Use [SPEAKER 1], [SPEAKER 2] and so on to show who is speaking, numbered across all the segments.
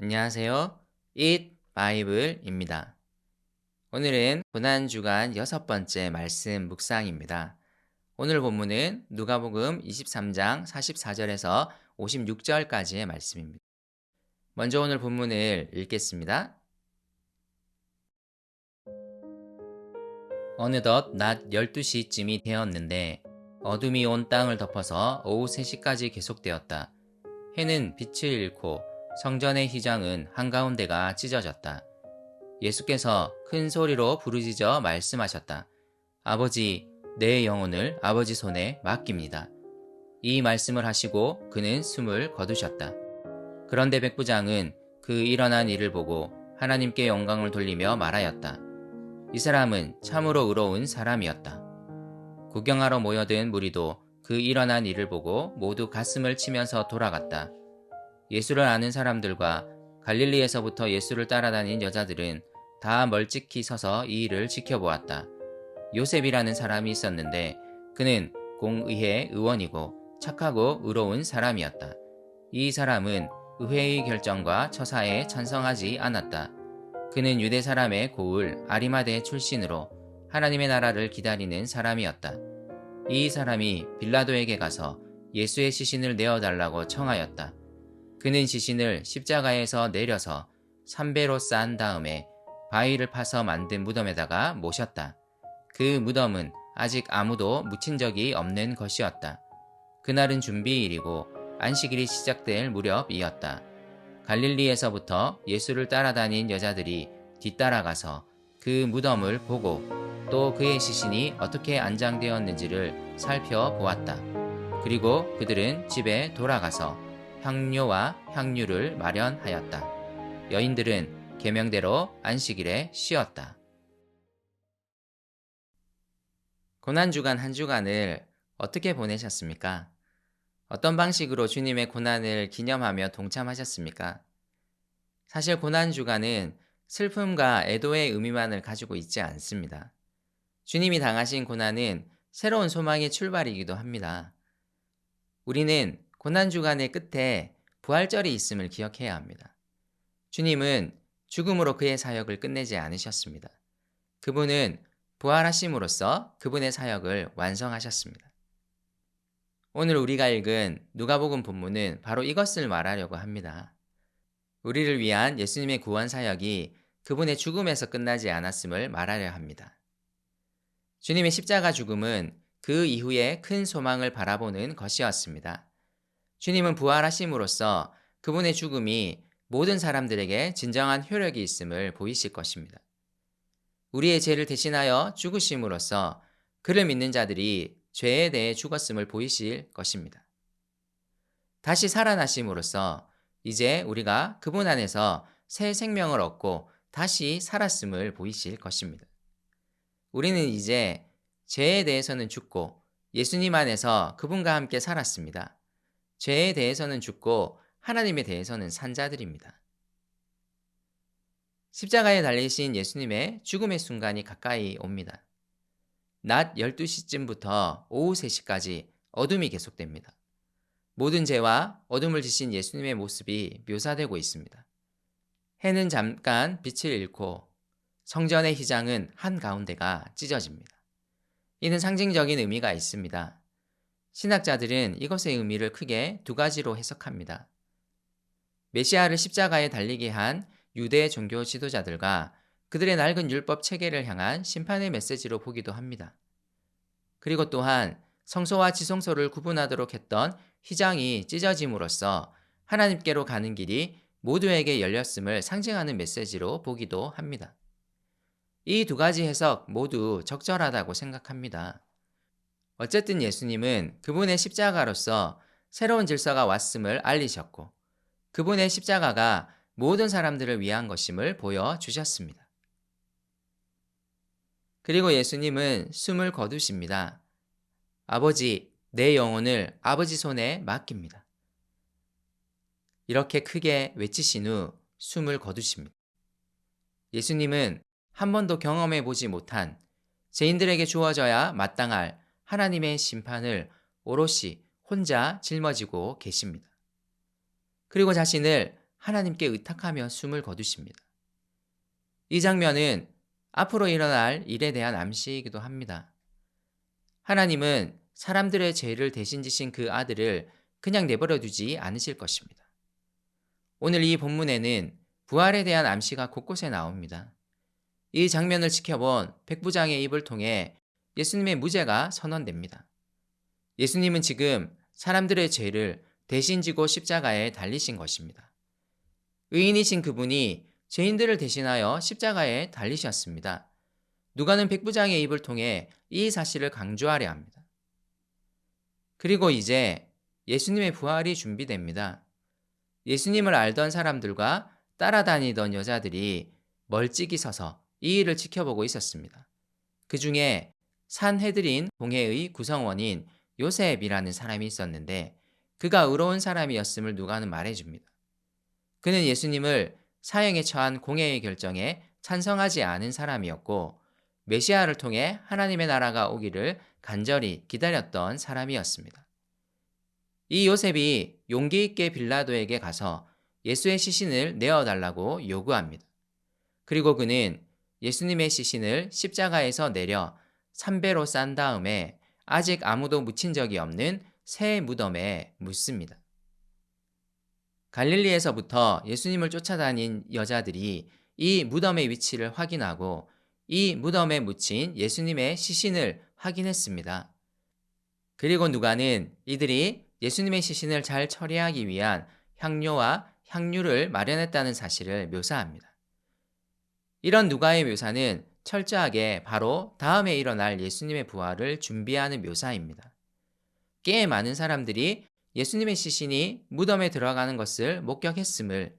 [SPEAKER 1] 안녕하세요. Eat 바이블입니다. 오늘은 고난주간 6번째 말씀 묵상입니다. 오늘 본문은 누가복음 23장 44절에서 56절까지의 말씀입니다. 먼저 오늘 본문을 읽겠습니다. 어느덧 낮 12시쯤이 되었는데 어둠이 온 땅을 덮어서 오후 3시까지 계속되었다. 해는 빛을 잃고 성전의 휘장은 한가운데가 찢어졌다. 예수께서 큰 소리로 부르짖어 말씀하셨다. 아버지, 내 영혼을 아버지 손에 맡깁니다. 이 말씀을 하시고 그는 숨을 거두셨다. 그런데 백부장은 그 일어난 일을 보고 하나님께 영광을 돌리며 말하였다. 이 사람은 참으로 의로운 사람이었다. 구경하러 모여든 무리도 그 일어난 일을 보고 모두 가슴을 치면서 돌아갔다. 예수를 아는 사람들과 갈릴리에서부터 예수를 따라다닌 여자들은 다 멀찍이 서서 이 일을 지켜보았다. 요셉이라는 사람이 있었는데 그는 공의회 의원이고 착하고 의로운 사람이었다. 이 사람은 의회의 결정과 처사에 찬성하지 않았다. 그는 유대 사람의 고을 아리마대 출신으로 하나님의 나라를 기다리는 사람이었다. 이 사람이 빌라도에게 가서 예수의 시신을 내어달라고 청하였다. 그는 시신을 십자가에서 내려서 삼배로 쌓은 다음에 바위를 파서 만든 무덤에다가 모셨다. 그 무덤은 아직 아무도 묻힌 적이 없는 것이었다. 그날은 준비일이고 안식일이 시작될 무렵이었다. 갈릴리에서부터 예수를 따라다닌 여자들이 뒤따라가서 그 무덤을 보고 또 그의 시신이 어떻게 안장되었는지를 살펴보았다. 그리고 그들은 집에 돌아가서 향료와 향유를 마련하였다. 여인들은 계명대로 안식일에 쉬었다. 고난주간 한 주간을 어떻게 보내셨습니까? 어떤 방식으로 주님의 고난을 기념하며 동참하셨습니까? 사실 고난주간은 슬픔과 애도의 의미만을 가지고 있지 않습니다. 주님이 당하신 고난은 새로운 소망의 출발이기도 합니다. 우리는 고난주간의 끝에 부활절이 있음을 기억해야 합니다. 주님은 죽음으로 그의 사역을 끝내지 않으셨습니다. 그분은 부활하심으로써 그분의 사역을 완성하셨습니다. 오늘 우리가 읽은 누가복음 본문은 바로 이것을 말하려고 합니다. 우리를 위한 예수님의 구원 사역이 그분의 죽음에서 끝나지 않았음을 말하려 합니다. 주님의 십자가 죽음은 그 이후에 큰 소망을 바라보는 것이었습니다. 주님은 부활하심으로써 그분의 죽음이 모든 사람들에게 진정한 효력이 있음을 보이실 것입니다. 우리의 죄를 대신하여 죽으심으로써 그를 믿는 자들이 죄에 대해 죽었음을 보이실 것입니다. 다시 살아나심으로써 이제 우리가 그분 안에서 새 생명을 얻고 다시 살았음을 보이실 것입니다. 우리는 이제 죄에 대해서는 죽고 예수님 안에서 그분과 함께 살았습니다. 죄에 대해서는 죽고 하나님에 대해서는 산 자들입니다. 십자가에 달리신 예수님의 죽음의 순간이 가까이 옵니다. 낮 12시쯤부터 오후 3시까지 어둠이 계속됩니다. 모든 죄와 어둠을 지신 예수님의 모습이 묘사되고 있습니다. 해는 잠깐 빛을 잃고 성전의 휘장은 한가운데가 찢어집니다. 이는 상징적인 의미가 있습니다. 신학자들은 이것의 의미를 크게 두 가지로 해석합니다. 메시아를 십자가에 달리게 한 유대 종교 지도자들과 그들의 낡은 율법 체계를 향한 심판의 메시지로 보기도 합니다. 그리고 또한 성소와 지성소를 구분하도록 했던 휘장이 찢어짐으로써 하나님께로 가는 길이 모두에게 열렸음을 상징하는 메시지로 보기도 합니다. 이 두 가지 해석 모두 적절하다고 생각합니다. 어쨌든 예수님은 그분의 십자가로서 새로운 질서가 왔음을 알리셨고 그분의 십자가가 모든 사람들을 위한 것임을 보여주셨습니다. 그리고 예수님은 숨을 거두십니다. 아버지, 내 영혼을 아버지 손에 맡깁니다. 이렇게 크게 외치신 후 숨을 거두십니다. 예수님은 한 번도 경험해 보지 못한 죄인들에게 주어져야 마땅할 하나님의 심판을 오롯이 혼자 짊어지고 계십니다. 그리고 자신을 하나님께 의탁하며 숨을 거두십니다. 이 장면은 앞으로 일어날 일에 대한 암시이기도 합니다. 하나님은 사람들의 죄를 대신 지신 그 아들을 그냥 내버려 두지 않으실 것입니다. 오늘 이 본문에는 부활에 대한 암시가 곳곳에 나옵니다. 이 장면을 지켜본 백부장의 입을 통해 예수님의 무죄가 선언됩니다. 예수님은 지금 사람들의 죄를 대신 지고 십자가에 달리신 것입니다. 의인이신 그분이 죄인들을 대신하여 십자가에 달리셨습니다. 누가는 백부장의 입을 통해 이 사실을 강조하려 합니다. 그리고 이제 예수님의 부활이 준비됩니다. 예수님을 알던 사람들과 따라다니던 여자들이 멀찍이 서서 이 일을 지켜보고 있었습니다. 그 중에 산헤드린 공회의 구성원인 요셉이라는 사람이 있었는데 그가 의로운 사람이었음을 누가는 말해줍니다. 그는 예수님을 사형에 처한 공회의 결정에 찬성하지 않은 사람이었고 메시아를 통해 하나님의 나라가 오기를 간절히 기다렸던 사람이었습니다. 이 요셉이 용기 있게 빌라도에게 가서 예수의 시신을 내어달라고 요구합니다. 그리고 그는 예수님의 시신을 십자가에서 내려 삼배로 싼 다음에 아직 아무도 묻힌 적이 없는 새 무덤에 묻습니다. 갈릴리에서부터 예수님을 쫓아다닌 여자들이 이 무덤의 위치를 확인하고 이 무덤에 묻힌 예수님의 시신을 확인했습니다. 그리고 누가는 이들이 예수님의 시신을 잘 처리하기 위한 향료와 향유를 마련했다는 사실을 묘사합니다. 이런 누가의 묘사는 철저하게 바로 다음에 일어날 예수님의 부활을 준비하는 묘사입니다. 꽤 많은 사람들이 예수님의 시신이 무덤에 들어가는 것을 목격했음을,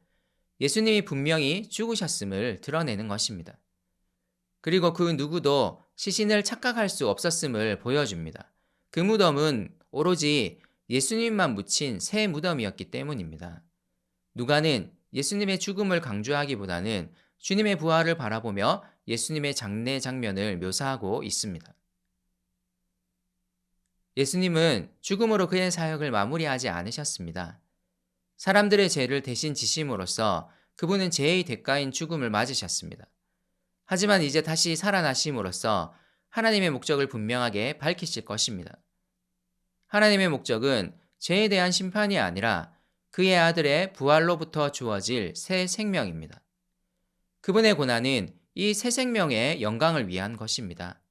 [SPEAKER 1] 예수님이 분명히 죽으셨음을 드러내는 것입니다. 그리고 그 누구도 시신을 착각할 수 없었음을 보여줍니다. 그 무덤은 오로지 예수님만 묻힌 새 무덤이었기 때문입니다. 누가는 예수님의 죽음을 강조하기보다는 주님의 부활을 바라보며 예수님의 장례 장면을 묘사하고 있습니다. 예수님은 죽음으로 그의 사역을 마무리하지 않으셨습니다. 사람들의 죄를 대신 지심으로써 그분은 죄의 대가인 죽음을 맞으셨습니다. 하지만 이제 다시 살아나심으로써 하나님의 목적을 분명하게 밝히실 것입니다. 하나님의 목적은 죄에 대한 심판이 아니라 그의 아들의 부활로부터 주어질 새 생명입니다. 그분의 고난은 이 새 생명의 영광을 위한 것입니다.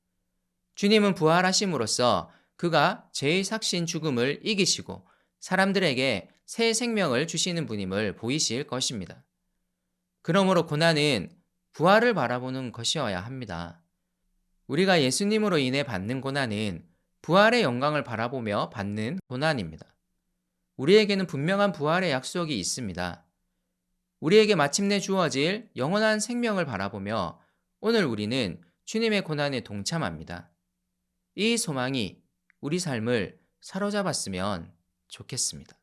[SPEAKER 1] 주님은 부활하심으로써 그가 죄의 삭신 죽음을 이기시고 사람들에게 새 생명을 주시는 분임을 보이실 것입니다. 그러므로 고난은 부활을 바라보는 것이어야 합니다. 우리가 예수님으로 인해 받는 고난은 부활의 영광을 바라보며 받는 고난입니다. 우리에게는 분명한 부활의 약속이 있습니다. 우리에게 마침내 주어질 영원한 생명을 바라보며 오늘 우리는 주님의 고난에 동참합니다. 이 소망이 우리 삶을 사로잡았으면 좋겠습니다.